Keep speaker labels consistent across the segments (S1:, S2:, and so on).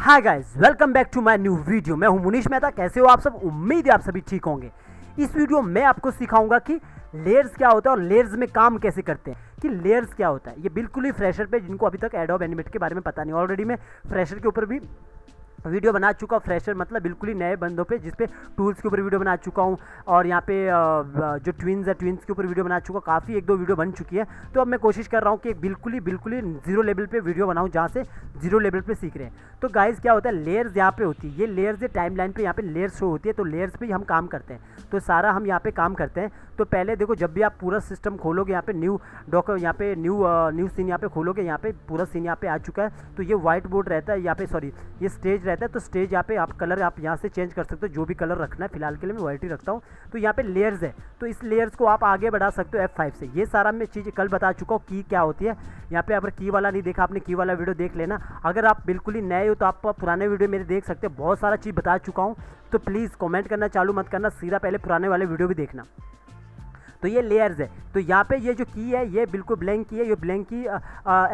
S1: Hi guys, welcome back to my new video. मैं हूं मुनीश मेहता। कैसे हो आप सब? उम्मीद है आप सभी ठीक होंगे। इस वीडियो में आपको सिखाऊंगा कि लेयर्स क्या होता है और लेयर्स में काम कैसे करते हैं। कि लेयर्स क्या होता है, ये बिल्कुल ही फ्रेशर पे जिनको अभी तक एडोब एनिमेट के बारे में पता नहीं। ऑलरेडी मैं फ्रेशर के ऊपर भी वीडियो बना चुका हूँ। फ्रेशर मतलब बिल्कुल ही नए बंदों पे, जिस पे टूल्स के ऊपर वीडियो बना चुका हूँ। और यहाँ पे जो ट्विन्स है, ट्विन्स के ऊपर वीडियो बना चुका हूँ। काफ़ी एक दो वीडियो बन चुकी है। तो अब मैं कोशिश कर रहा हूँ कि बिल्कुल ही जीरो लेवल पे वीडियो बनाऊँ, जहाँ से जीरो लेवल पे सीख रहे हैं। तो गाइस क्या होता है, लेयर्स यहाँ पे होती है। ये लेयर्स टाइम लाइन पे यहाँ पे लेयर्स शो होती है। तो लेयर्स पे हम काम करते हैं। तो सारा हम यहाँ पे काम करते हैं। तो पहले देखो, जब भी आप पूरा सिस्टम खोलोगे, यहाँ पे न्यू यहाँ पे न्यू सीन यहाँ पे खोलोगे, यहाँ पे पूरा सीन यहाँ पे आ चुका है। तो ये व्हाइट बोर्ड रहता है यहाँ पे, सॉरी ये स्टेज रहता है। तो स्टेज यहाँ पे आप कलर आप यहाँ से चेंज कर सकते हो, जो भी कलर रखना है। फिलहाल के लिए मैं व्हाइट ही रखता हूँ। तो यहाँ पे लेयर्स है, तो इस लेयर्स को आप आगे बढ़ा सकते हो F5 से। ये सारा मैं चीज़ कल बता चुका हूँ की क्या होती है। यहाँ पे अगर की वाला नहीं देखा आपने, की वाला वीडियो देख लेना। अगर आप बिल्कुल ही नए हो तो आप पुराने वीडियो मेरे देख सकते हो, बहुत सारा चीज़ बता चुका हूँ। तो प्लीज़ कमेंट करना चालू मत करना, सीधा पहले पुराने वाले वीडियो भी देखना। तो ये लेयर्स है। तो यहाँ पे ये जो की है, ये बिल्कुल ब्लैंक की है। ये ब्लैंक की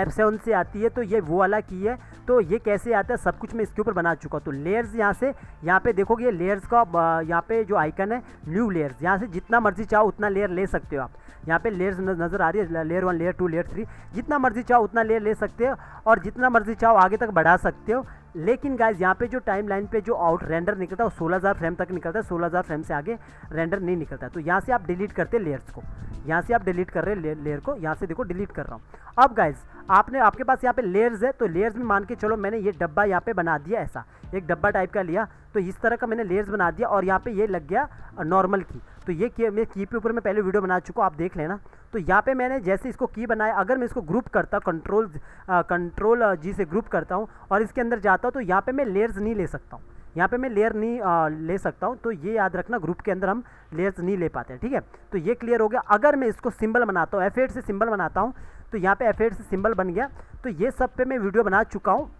S1: F7 से आती है। तो ये वो वाला की है। तो ये कैसे आता है सब कुछ मैं इसके ऊपर बना चुका हूँ। तो लेयर्स यहाँ से, यहाँ पे देखोगे ये लेयर्स का यहाँ पे जो आइकन है न्यू लेयर्स, यहाँ से जितना मर्जी चाहो उतना लेयर ले सकते हो आप। यहाँ पे लेयर्स नज़र आ रही है, लेयर 1, लेयर 2, लेयर 3, जितना मर्जी चाहो उतना लेयर ले सकते हो और जितना मर्जी चाहो आगे तक बढ़ा सकते हो। लेकिन गाइज यहाँ पे जो टाइम लाइन पे जो आउट रेंडर निकलता है वो 16,000 फ्रेम तक निकलता है। 16,000 फ्रेम से आगे रेंडर नहीं निकलता है। तो यहाँ से आप डिलीट करते हैं लेयर्स को, यहाँ से आप डिलीट कर रहे हैं लेयर को। यहाँ से देखो डिलीट कर रहा हूँ। अब गाइज आपके पास यहाँ पे लेयर्स है। तो लेयर्स में मान के चलो मैंने ये डब्बा यहाँ पे बना दिया, ऐसा एक डब्बा टाइप का लिया। तो इस तरह का मैंने लेयर्स बना दिया और यहाँ पे ये लग गया नॉर्मल की। तो ये मैं की पे ऊपर मैं पहले वीडियो बना चुका हूँ, आप देख लेना। तो यहाँ पे मैंने जैसे इसको की बनाया, अगर मैं इसको ग्रुप करता, कंट्रोल जी से ग्रुप करता हूँ और इसके अंदर जाता हूँ, तो यहाँ पे मैं लेयर्स नहीं ले सकता हूँ। यहाँ पे मैं लेयर नहीं ले सकता हूँ। तो ये याद रखना, ग्रुप के अंदर हम लेयर्स नहीं ले पाते हैं, ठीक है। तो ये क्लियर हो गया। अगर मैं इसको सिंबल बनाता हूँ, F8 से सिंबल बनाता हूँ, तो यहाँ पे F8 से सिंबल बन गया। तो ये सब पे मैं वीडियो बना चुका हूँ।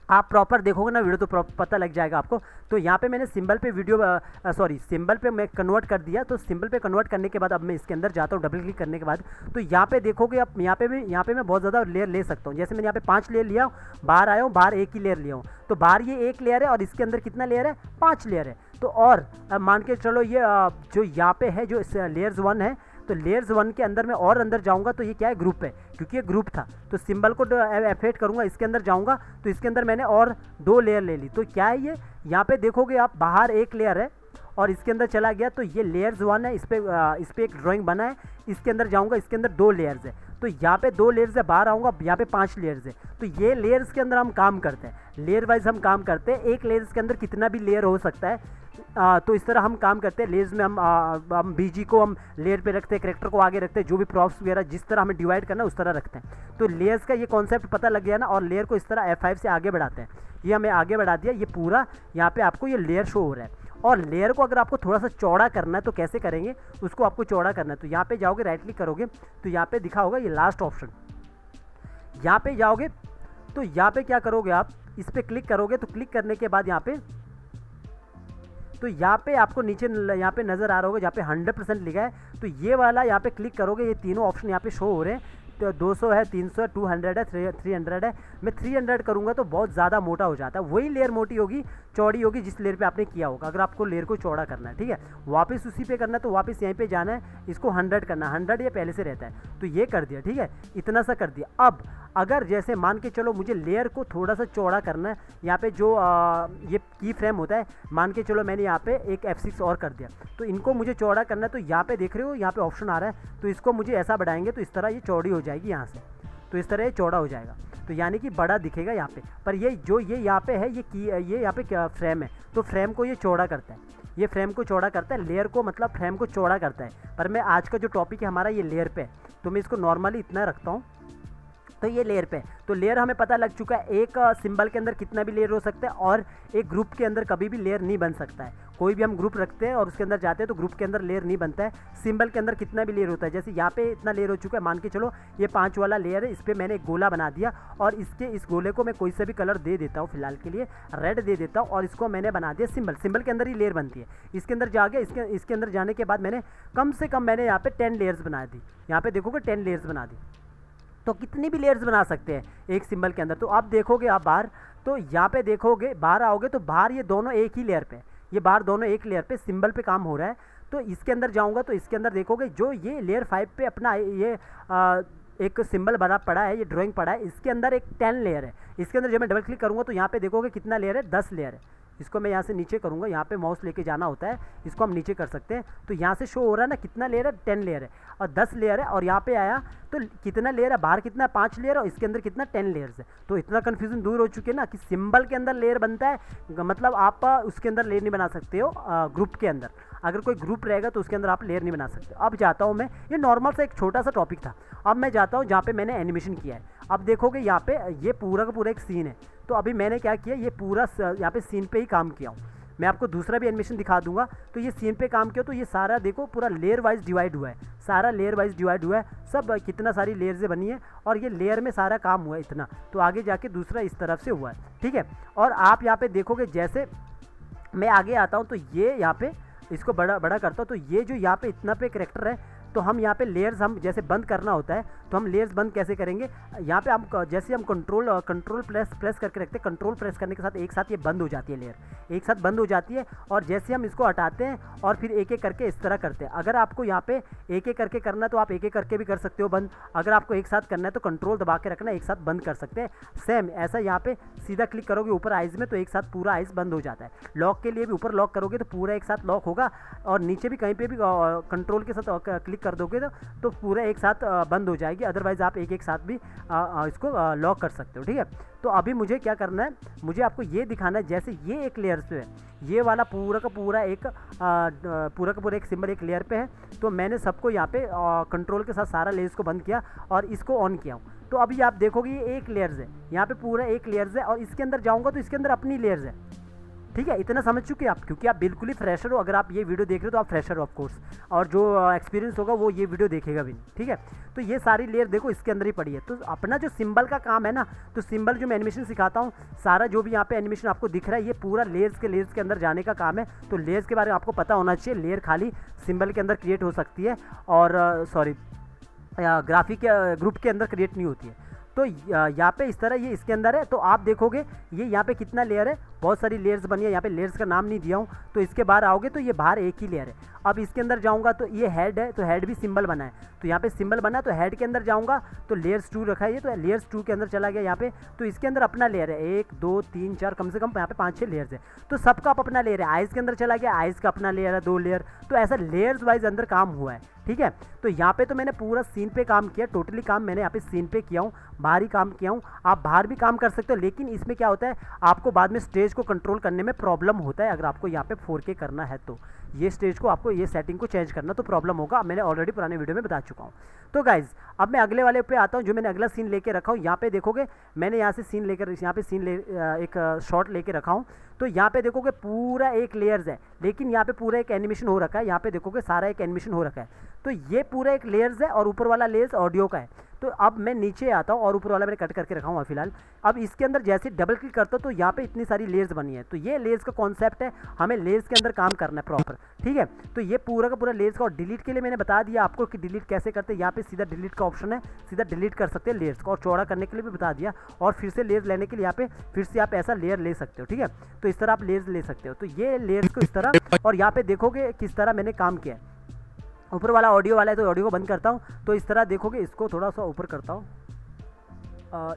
S1: आप प्रॉपर देखोगे ना वीडियो तो पता लग जाएगा आपको। तो यहाँ पे मैंने सिंबल पे वीडियो सिंबल पे मैं कन्वर्ट कर दिया। तो सिंबल पे कन्वर्ट करने के बाद अब मैं इसके अंदर जाता हूँ, डबल क्लिक करने के बाद। तो यहाँ पे देखोगे आप, यहाँ पे मैं बहुत ज़्यादा लेयर ले सकता हूँ। जैसे मैंने यहाँ पे 5 लेयर लिया, बाहर आया हूँ, बाहर एक ही लेयर लिया हूँ। तो बाहर ये एक लेयर है और इसके अंदर कितना लेयर है, 5 लेयर है। तो और मान के चलो ये जो यहाँ पे है जो लेयर्स 1 है, तो लेयर्स 1 के अंदर मैं और अंदर जाऊंगा तो ये क्या है, ग्रुप है, क्योंकि ये ग्रुप था। तो सिंबल को F8 करूंगा, इसके अंदर जाऊंगा तो इसके अंदर मैंने और 2 लेयर ले ली। तो क्या है ये, यहाँ पे देखोगे आप, बाहर एक लेयर है और इसके अंदर चला गया। तो ये लेयर्स 1 है, इस पे एक ड्राइंग बना है। इसके अंदर जाऊंगा, इसके अंदर 2 लेयर्स है। तो यहाँ पे 2 लेयर्स है, बाहर आऊँगा, यहाँ पे 5 लेयर्स है। तो ये लेयर्स के अंदर हम काम करते हैं, लेयर वाइज हम काम करते हैं। एक लेयर्स के अंदर कितना भी लेयर हो सकता है। तो इस तरह हम काम करते हैं। लेयर्स में हम बीजी को हम लेयर पे रखते हैं, कैरेक्टर को आगे रखते हैं, जो भी प्रॉप्स वगैरह जिस तरह हमें डिवाइड करना है उस तरह रखते हैं। तो लेयर्स का ये कॉन्सेप्ट पता लग गया ना। और लेयर को इस तरह F5 से आगे बढ़ाते हैं। ये हमें आगे बढ़ा दिया, ये पूरा यहाँ पे आपको ये लेयर शो हो रहा है। और लेयर को अगर आपको थोड़ा सा चौड़ा करना है तो कैसे करेंगे, उसको आपको चौड़ा करना है। तो यहाँ पे जाओगे, राइट क्लिक करोगे, तो यहाँ पे दिखा होगा ये लास्ट ऑप्शन। यहाँ पे जाओगे तो यहाँ पे क्या करोगे आप, इस पर क्लिक करोगे। तो क्लिक करने के बाद यहाँ पे आपको नीचे यहाँ पे नज़र आ रहा होगा, जहाँ पे 100% लिखा है। तो ये वाला यहाँ पे क्लिक करोगे, ये तीनों ऑप्शन यहाँ पे शो हो रहे हैं। तो 200 है, 300 है, 200 है, 300 है। मैं 300 करूँगा तो बहुत ज़्यादा मोटा हो जाता है। वही लेयर मोटी होगी, चौड़ी होगी जिस लेयर पे आपने किया होगा। अगर आपको लेयर को चौड़ा करना है, ठीक है, वापस उसी पे करना है तो वापस यहीं पे जाना है, इसको 100 करना है। 100 ये पहले से रहता है। तो ये कर दिया, ठीक है, इतना सा कर दिया। अब अगर जैसे मान के चलो मुझे लेयर को थोड़ा सा चौड़ा करना है, यहाँ पे जो ये की फ्रेम होता है, मान के चलो मैंने यहाँ पे एक F6 और कर दिया। तो इनको मुझे चौड़ा करना है। तो यहाँ पे देख रहे हो, यहाँ पे ऑप्शन आ रहा है। तो इसको मुझे ऐसा बढ़ाएंगे तो इस तरह ये चौड़ी हो जाएगी यहाँ से। तो इस तरह ये चौड़ा हो जाएगा। तो यानी कि बड़ा दिखेगा यहाँ पे। पर ये जो ये यहाँ पे है, ये यहाँ पे क्या फ्रेम है, तो फ्रेम को ये चौड़ा करता है। ये फ्रेम को चौड़ा करता है, लेयर को मतलब फ्रेम को चौड़ा करता है। पर मैं आज का जो टॉपिक है हमारा ये लेयर पे है, तो मैं इसको नॉर्मली इतना रखता हूँ। तो ये लेयर पे, तो लेयर हमें पता लग चुका है। एक सिंबल के अंदर कितना भी लेयर हो सकता है और एक ग्रुप के अंदर कभी भी लेयर नहीं बन सकता है। कोई भी हम ग्रुप रखते हैं और उसके अंदर जाते हैं तो ग्रुप के अंदर लेयर नहीं बनता है। सिंबल के अंदर कितना भी लेयर होता है। जैसे यहाँ पे इतना लेयर हो चुका है, मान के चलो ये 5 वाला लेयर है, इस पर मैंने एक गोला बना दिया और इस गोले को मैं कोई सा भी कलर दे देता हूँ, फिलहाल के लिए रेड दे देता हूँ। और इसको मैंने बना दिया सिंबल के अंदर ही लेयर बनती है। इसके अंदर जाके इसके अंदर जाने के बाद मैंने कम से कम मैंने यहाँ पे 10 लेयर्स बना दी। यहाँ पे देखोगे 10 लेयर्स बना दी। तो कितनी भी लेयर्स बना सकते हैं एक सिंबल के अंदर। तो आप देखोगे, आप बाहर, तो यहाँ पे देखोगे, बाहर आओगे तो बाहर ये दोनों एक ही लेयर पे, ये बाहर दोनों एक लेयर पे सिंबल पे काम हो रहा है। तो इसके अंदर जाऊँगा तो इसके अंदर देखोगे जो ये लेयर 5 पे अपना ये एक सिंबल बना पड़ा है, ये ड्राइंग पड़ा है, इसके अंदर एक 10 लेयर है। इसके अंदर जब मैं डबल क्लिक करूँगा तो यहाँ पे देखोगे कितना लेयर है, 10 लेयर है। इसको मैं यहाँ से नीचे करूँगा, यहाँ पे माउस लेके जाना होता है, इसको हम नीचे कर सकते हैं। तो यहाँ से शो हो रहा है ना कितना लेयर है, 10 लेयर है और 10 लेयर है। और यहाँ पे आया तो कितना लेयर है, बाहर कितना 5 लेयर और इसके अंदर कितना 10 लेयर्स है। तो इतना कन्फ्यूजन दूर हो चुके हैं ना कि सिंबल के अंदर लेयर बनता है, मतलब आप उसके अंदर लेयर नहीं बना सकते हो ग्रुप के अंदर। अगर कोई ग्रुप रहेगा तो उसके अंदर आप लेयर नहीं बना सकते। अब जाता हूँ मैं, ये नॉर्मल सा एक छोटा सा टॉपिक था। अब मैं जाता हूँ जहाँ पे मैंने एनिमेशन किया है। अब देखोगे यहाँ पे ये पूरा का पूरा एक सीन है। तो अभी मैंने क्या किया, ये पूरा यहाँ पे सीन पे ही काम किया हूँ। मैं आपको दूसरा भी एनिमेशन दिखा दूंगा। तो ये सीन पे काम किया तो ये सारा देखो पूरा लेयर वाइज डिवाइड हुआ है, सारा लेयर वाइज डिवाइड हुआ है, सब कितना सारी लेयर से बनी है और ये लेयर में सारा काम हुआ है इतना। तो आगे जाके दूसरा इस तरफ से हुआ है, ठीक है। और आप यहाँ पे देखोगे जैसे मैं आगे आता हूँ तो ये यहाँ पे इसको बड़ा बड़ा करता हूँ। तो ये जो यहाँ पे इतना पे करेक्टर है, तो हम यहाँ पे लेयर्स हम जैसे बंद करना होता है तो हम लेयर्स बंद कैसे करेंगे, यहाँ पे हम जैसे हम कंट्रोल प्रेस करके रखते हैं, कंट्रोल प्रेस करने के साथ एक साथ ये बंद हो जाती है, लेयर एक साथ बंद हो जाती है। और जैसे हम इसको हटाते हैं और फिर एक एक करके इस तरह करते हैं। अगर आपको यहाँ पे एक एक करके करना है तो आप एक एक करके भी कर सकते हो बंद। अगर आपको एक साथ करना है तो कंट्रोल दबा के रखना, एक साथ बंद कर सकते हैं। सेम ऐसा यहाँ पे सीधा क्लिक करोगे ऊपर आइज़ में तो एक साथ पूरा आइज़ बंद हो जाता है। लॉक के लिए भी ऊपर लॉक करोगे तो पूरा एक साथ लॉक होगा और नीचे भी कहीं पे भी कंट्रोल के साथ क्लिक कर दोगे तो पूरा एक साथ बंद हो जाएगी। अदरवाइज आप एक एक साथ भी इसको लॉक कर सकते हो, ठीक है। तो अभी मुझे क्या करना है, मुझे आपको ये दिखाना है जैसे ये एक लेयर पे है, ये वाला पूरा का पूरा एक सिंबल एक लेयर पे है। तो मैंने सबको यहाँ पे कंट्रोल के साथ सारा लेयर्स को बंद किया और इसको ऑन किया हूँ। तो अभी आप देखोगे ये एक लेयर्स है, यहाँ पे पूरा एक लेयर्स है और इसके अंदर जाऊँगा तो इसके अंदर अपनी लेयर्स है, ठीक है। इतना समझ चुके आप, क्योंकि आप बिल्कुल ही फ्रेशर हो। अगर आप ये वीडियो देख रहे हो तो आप फ्रेशर हो ऑफ कोर्स, और जो एक्सपीरियंस होगा वो ये वीडियो देखेगा भी नहीं, ठीक है। तो ये सारी लेयर देखो इसके अंदर ही पड़ी है। तो अपना जो सिंबल का काम है ना, तो सिंबल जो मैं एनिमेशन सिखाता हूँ, सारा जो भी यहाँ पे एनिमेशन आपको दिख रहा है ये पूरा लेयर्स के अंदर जाने का काम है। तो लेयर्स के बारे में आपको पता होना चाहिए। लेयर खाली सिंबल के अंदर क्रिएट हो सकती है और ग्राफिक ग्रुप के अंदर क्रिएट नहीं होती है। तो यहाँ पे इस तरह ये इसके अंदर है। तो आप देखोगे ये यहाँ पे कितना लेयर है, बहुत सारी लेयर्स बनी है। यहाँ पे लेयर्स का नाम नहीं दिया हूँ। तो इसके बाहर आओगे तो ये बाहर एक ही लेयर है। अब इसके अंदर जाऊँगा तो ये हेड है, तो हेड भी सिंबल बना है। तो यहाँ पे सिंबल बना, तो हेड के अंदर जाऊँगा तो लेयर्स 2 रखा है ये, तो लेयर्स 2 के अंदर चला गया यहाँ पे। तो इसके अंदर अपना लेयर है 1 2 3 4, कम से कम यहाँ पे 5-6 लेयर्स है। तो सबका अपना लेयर है। आइज़ के अंदर चला गया, आइज़ का अपना लेयर है 2 लेयर। तो ऐसा लेयर्स वाइज अंदर काम हुआ है, ठीक है। तो यहाँ पे तो मैंने पूरा सीन पे काम किया, टोटली काम मैंने यहाँ पे सीन पे किया हूँ, बाहरी काम किया हूँ। आप बाहर भी काम कर सकते हो, लेकिन इसमें क्या होता है आपको बाद में स्टेज को कंट्रोल करने में प्रॉब्लम होता है। अगर आपको यहाँ पे 4K करना है तो ये स्टेज को आपको ये सेटिंग को चेंज करना तो प्रॉब्लम होगा, मैंने ऑलरेडी पुराने वीडियो में बता चुका हूँ। तो गाइज अब मैं अगले वाले पे आता हूँ, जो मैंने अगला सीन लेके रखा हूँ। यहाँ पे देखोगे मैंने यहाँ से सीन लेकर यहाँ पे एक शॉट लेके रखा हूँ। तो यहाँ पे देखोगे पूरा एक लेयर्स है, लेकिन यहाँ पे पूरा एक एनिमेशन हो रखा है। यहाँ पे देखोगे सारा एक एनिमेशन हो रखा है। तो ये पूरा एक लेयर्स है और ऊपर वाला लेयर्स ऑडियो का है। तो अब मैं नीचे आता हूँ और ऊपर वाला मैंने कट करके रखा हूँ फिलहाल। अब इसके अंदर जैसे डबल क्लिक करता हूँ तो यहाँ पे इतनी सारी लेयर्स बनी है। तो ये लेयर्स का कॉन्सेप्ट है, हमें लेयर्स के अंदर काम करना है प्रॉपर, ठीक है। तो ये पूरा का पूरा लेयर्स का, और डिलीट के लिए मैंने बता दिया आपको कि डिलीट कैसे करते हैं। यहाँ पे सीधा डिलीट का ऑप्शन है, सीधा डिलीट कर सकते हैं लेयर्स को, और चौड़ा करने के लिए भी बता दिया। और फिर से लेयर्स लेने के लिए यहाँ पे फिर से आप ऐसा लेयर ले सकते हो, ठीक है। तो इस तरह आप लेयर्स ले सकते हो। तो ये लेयर्स को इस तरह, और यहाँ पे देखोगे किस तरह मैंने काम किया है। ऊपर वाला ऑडियो वाला है तो ऑडियो को बंद करता हूँ। तो इस तरह देखोगे, इसको थोड़ा सा ऊपर करता हूँ,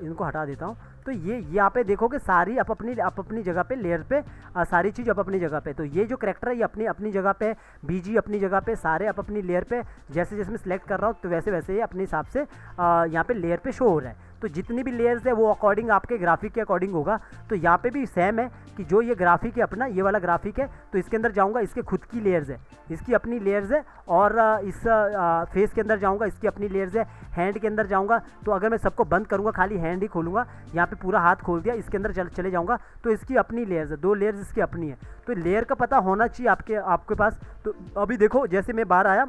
S1: इनको हटा देता हूँ। तो ये यहाँ पे देखोगे सारी आप अपनी जगह पे लेयर पे सारी चीज़ आप अपनी जगह पे। तो ये जो कैरेक्टर है ये अपनी जगह पे, बीजी अपनी जगह पे, सारे आप अपनी लेयर पे जैसे जैसे मैं सिलेक्ट कर रहा हूँ तो वैसे वैसे ये अपने हिसाब से यहाँ पे लेयर पे शो हो रहा है। तो जितनी भी लेयर्स है वो अकॉर्डिंग आपके ग्राफिक के अकॉर्डिंग होगा। तो यहाँ पे भी सेम है कि जो ये ग्राफिक है अपना, ये वाला ग्राफिक है, तो इसके अंदर जाऊँगा, इसके खुद की लेयर्स है, इसकी अपनी लेयर्स है। और इस फेस के अंदर जाऊँगा, इसकी अपनी लेयर्स है। हैंड के अंदर जाऊँगा तो अगर मैं सबको बंद करूँगा, खाली हैंड ही खोलूँगा, यहाँ पे पूरा हाथ खोल दिया, इसके अंदर चले जाऊँगा तो इसकी अपनी लेयर्स है, 2 लेयर्स इसकी अपनी है। तो लेयर का पता होना चाहिए आपके पास। तो अभी देखो जैसे मैं बाहर आया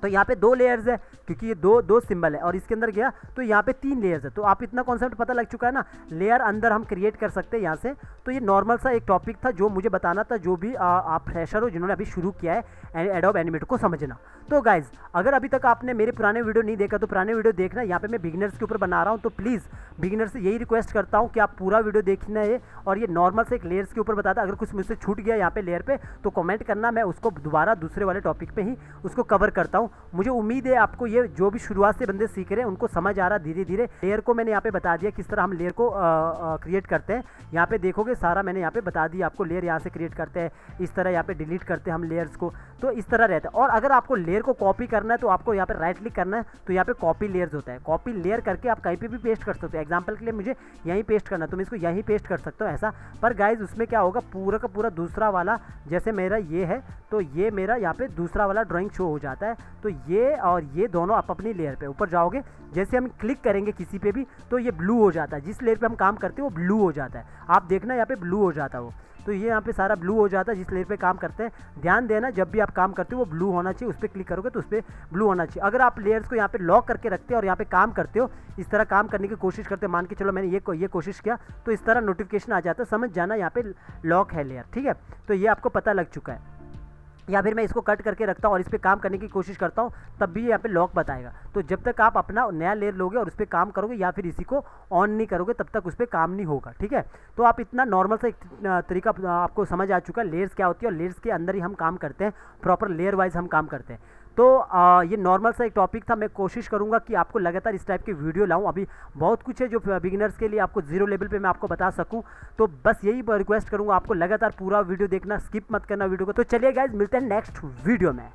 S1: तो यहाँ पे 2 लेयर्स है, क्योंकि ये दो सिंबल है, और इसके अंदर गया तो यहाँ पे 3 लेयर्स है। तो आप इतना कॉन्सेप्ट पता लग चुका है ना। लेयर अंदर हम क्रिएट कर सकते हैं यहाँ से। तो ये नॉर्मल सा एक टॉपिक था जो मुझे बताना था, जो भी आप फ्रेशर हो जिन्होंने अभी शुरू किया है एडोब एनिमेटर को समझना। तो गाइज अगर अभी तक आपने मेरे पुराने वीडियो नहीं देखा तो पुराने वीडियो देखना, यहाँ पे मैं बिगिनर्स के ऊपर बना रहा हूँ। तो प्लीज़ बिगिनर से यही रिक्वेस्ट करता हूँ कि आप पूरा वीडियो देखना है, और ये नॉर्मल से एक लेयर्स के ऊपर बताता। अगर कुछ मुझसे छूट गया यहाँ पे लेयर पे तो कमेंट करना, मैं उसको दोबारा दूसरे वाले टॉपिक पे ही उसको कवर करता हूँ। मुझे उम्मीद है आपको ये जो भी शुरुआत से बंदे सीख रहे हैं उनको समझ आ रहा धीरे धीरे। लेयर को मैंने यहाँ पे बता दिया किस तरह हम लेयर को क्रिएट करते हैं। यहाँ पे देखोगे सारा मैंने यहाँ पे बता दिया आपको। लेयर यहाँ से क्रिएट करते हैं, इस तरह यहाँ पे डिलीट करते हैं हम लेयर्स को, तो इस तरह रहता है। और अगर आपको लेयर को कॉपी करना है तो आपको यहाँ पे राइट क्लिक करना है, तो यहाँ पे कॉपी लेयर्स होता है। कॉपी लेयर करके आप कहीं पे भी पेस्ट कर सकते हो। एग्जांपल के लिए मुझे यहीं पेस्ट करना है तो मैं इसको यहीं पेस्ट कर सकता हूँ ऐसा। पर गाइज उसमें क्या होगा, पूरा का पूरा दूसरा वाला, जैसे मेरा ये है तो ये मेरा यहाँ पे दूसरा वाला ड्राइंग शो हो जाता है। तो ये और ये दोनों आप अपनी लेयर पे ऊपर जाओगे, जैसे हम क्लिक करेंगे किसी पे भी तो ये ब्लू हो जाता है। जिस लेयर पे हम काम करते हैं वो ब्लू हो जाता है। आप देखना यहाँ पे ब्लू हो जाता है वो, तो ये यहाँ पे सारा ब्लू हो जाता है जिस लेयर पे काम करते हैं। ध्यान देना जब भी आप काम करते हो वो ब्लू होना चाहिए, उस पर क्लिक करोगे तो उस पर ब्लू होना चाहिए। अगर आप लेयर्स को यहाँ पे लॉक करके रखते हो और यहाँ पे काम करते हो, इस तरह काम करने की कोशिश करते हो, मान के चलो मैंने ये कोशिश किया तो इस तरह नोटिफिकेशन आ जाता है, समझ जाना यहाँ पे लॉक है लेयर। ठीक है, तो ये आपको पता लग चुका है। या फिर मैं इसको कट करके रखता हूँ और इस पर काम करने की कोशिश करता हूँ तब भी यहाँ पे लॉक बताएगा। तो जब तक आप अपना नया लेयर लोगे और उस पर काम करोगे या फिर इसी को ऑन नहीं करोगे तब तक उस पर काम नहीं होगा। ठीक है, तो आप इतना नॉर्मल सा एक तरीका आपको समझ आ चुका है लेयर्स क्या होती है, और लेयर्स के अंदर ही हम काम करते हैं, प्रॉपर लेयर वाइज हम काम करते हैं। तो ये नॉर्मल सा एक टॉपिक था। मैं कोशिश करूंगा कि आपको लगातार इस टाइप की वीडियो लाऊं। अभी बहुत कुछ है जो बिगिनर्स के लिए आपको जीरो लेवल पे मैं आपको बता सकूं। तो बस यही रिक्वेस्ट करूंगा आपको लगातार पूरा वीडियो देखना, स्किप मत करना वीडियो को। तो चलिए गाइज मिलते हैं नेक्स्ट वीडियो में।